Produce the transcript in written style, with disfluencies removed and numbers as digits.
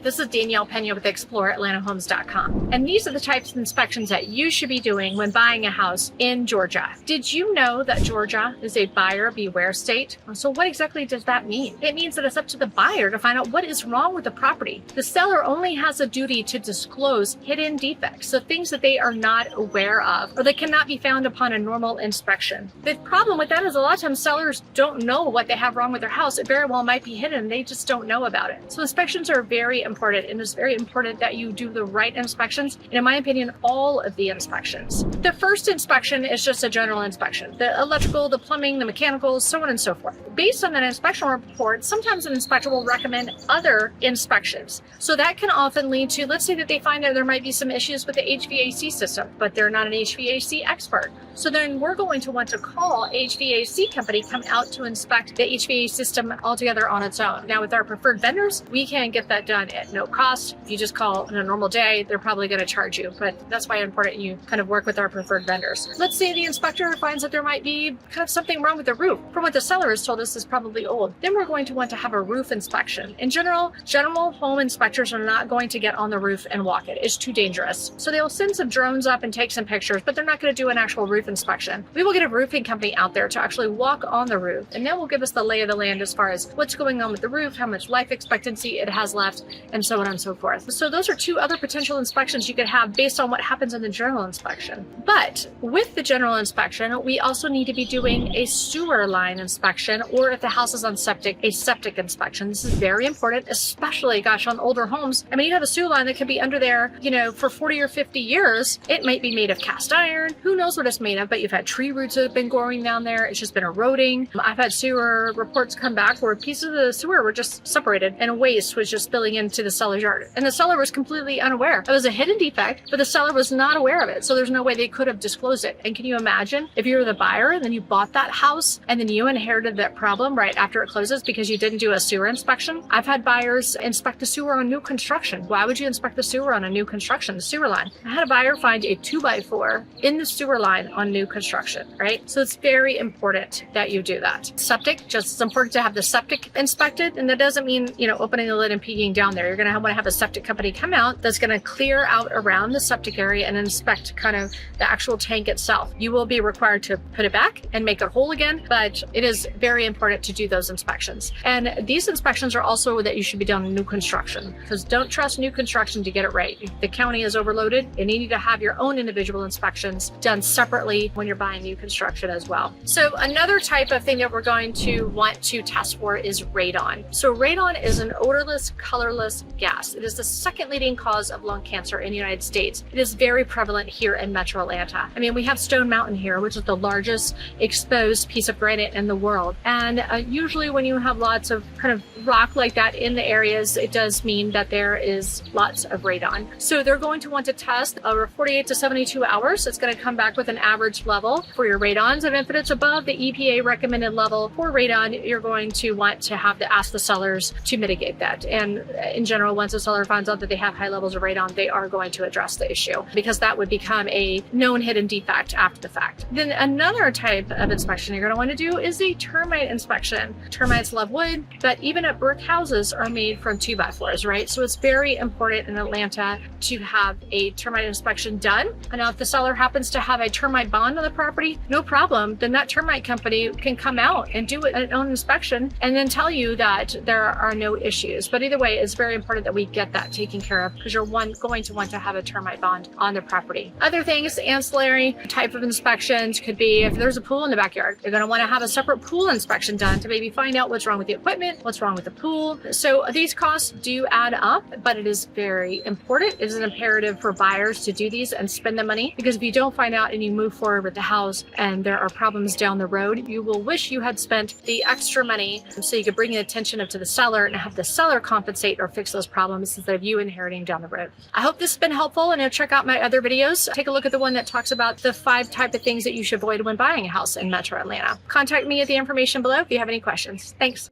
This is Danielle Pena with ExploreAtlantaHomes.com. And these are the types of inspections that you should be doing when buying a house in Georgia. Did you know that Georgia is a buyer beware state? So what exactly does that mean? It means that it's up to the buyer to find out what is wrong with the property. The seller only has a duty to disclose hidden defects, so things that they are not aware of or that cannot be found upon a normal inspection. The problem with that is a lot of times sellers don't know what they have wrong with their house. It very well might be hidden. They just don't know about it. So inspections are very important, and it's very important that you do the right inspections, and in my opinion, all of the inspections. The first inspection is just a general inspection. The electrical, the plumbing, the mechanical, so on and so forth. Based on that inspection report, sometimes an inspector will recommend other inspections. So that can often lead to, let's say that they find that there might be some issues with the HVAC system, but they're not an HVAC expert. So then we're going to want to call HVAC company, come out to inspect the HVAC system altogether on its own. Now with our preferred vendors, we can get that done at no cost. If you just call on a normal day, they're probably going to charge you, but that's why it's important you kind of work with our preferred vendors. Let's say the inspector finds that there might be kind of something wrong with the roof. From what the seller has told us is probably old. Then we're going to want to have a roof inspection. In general home inspectors are not going to get on the roof and walk it. It's too dangerous. So they'll send some drones up and take some pictures, but they're not going to do an actual roof inspection. We will get a roofing company out there to actually walk on the roof, and then will give us the lay of the land as far as what's going on with the roof, how much life expectancy it has left, and so on and so forth. So those are two other potential inspections you could have based on what happens in the general inspection. But with the general inspection, we also need to be doing a sewer line inspection, or if the house is on septic, a septic inspection. This is very important, especially, gosh, on older homes. I mean, you have a sewer line that could be under there, for 40 or 50 years. It might be made of cast iron. Who knows what it's made of, but you've had tree roots that have been growing down there. It's just been eroding. I've had sewer reports come back where pieces of the sewer were just separated and waste was just spilling into the seller's yard. And the seller was completely unaware. It was a hidden defect, but the seller was not aware of it. So there's no way they could have disclosed it. And can you imagine if you were the buyer and then you bought that house and then you inherited that problem right after it closes because you didn't do a sewer inspection? I've had buyers inspect the sewer on new construction. Why would you inspect the sewer on a new construction, the sewer line? I had a buyer find a 2x4 in the sewer line on new construction, right? So it's very important that you do that. Septic, just as important to have the septic inspected. And that doesn't mean, opening the lid and peeking down there. You're going to want to have a septic company come out that's going to clear out around the septic area and inspect kind of the actual tank itself. You will be required to put it back and make it whole again, but it is very important to do those inspections. And these inspections are also that you should be done in new construction, because don't trust new construction to get it right. The county is overloaded and you need to have your own individual inspections done separately when you're buying new construction as well. So another type of thing that we're going to want to test for is radon. So radon is an odorless, colorless gas. It is the second leading cause of lung cancer in the United States. It is very prevalent here in Metro Atlanta. I mean, we have Stone Mountain here, which is the largest exposed piece of granite in the world. And usually when you have lots of kind of rock like that in the areas, it does mean that there is lots of radon. So they're going to want to test over 48 to 72 hours. It's going to come back with an average level for your radons. And if it's above the EPA recommended level for radon, you're going to want to have to ask the sellers to mitigate that. And in general, once a seller finds out that they have high levels of radon, they are going to address the issue, because that would become a known hidden defect after the fact. Then another type of inspection you're going to want to do is a termite inspection. Termites love wood, but even at brick houses are made from 2x4s, right? So it's very important in Atlanta to have a termite inspection done. And now if the seller happens to have a termite bond on the property, no problem. Then that termite company can come out and do an own inspection and then tell you that there are no issues. But either way, it's very important that we get that taken care of, because you're going to want to have a termite bond on the property. Other things, ancillary type of inspections could be if there's a pool in the backyard, you're going to want to have a separate pool inspection done to maybe find out what's wrong with the equipment, what's wrong with the pool. So these costs do add up, but it is very important. It is an imperative for buyers to do these and spend the money, because if you don't find out and you move forward with the house and there are problems down the road, you will wish you had spent the extra money so you could bring the attention up to the seller and have the seller compensate or fix those problems instead of you inheriting down the road. I hope this has been helpful, and check out my other videos. Take a look at the one that talks about the 5 type of things that you should avoid when buying a house in Metro Atlanta. Contact me at the information below if you have any questions. Thanks.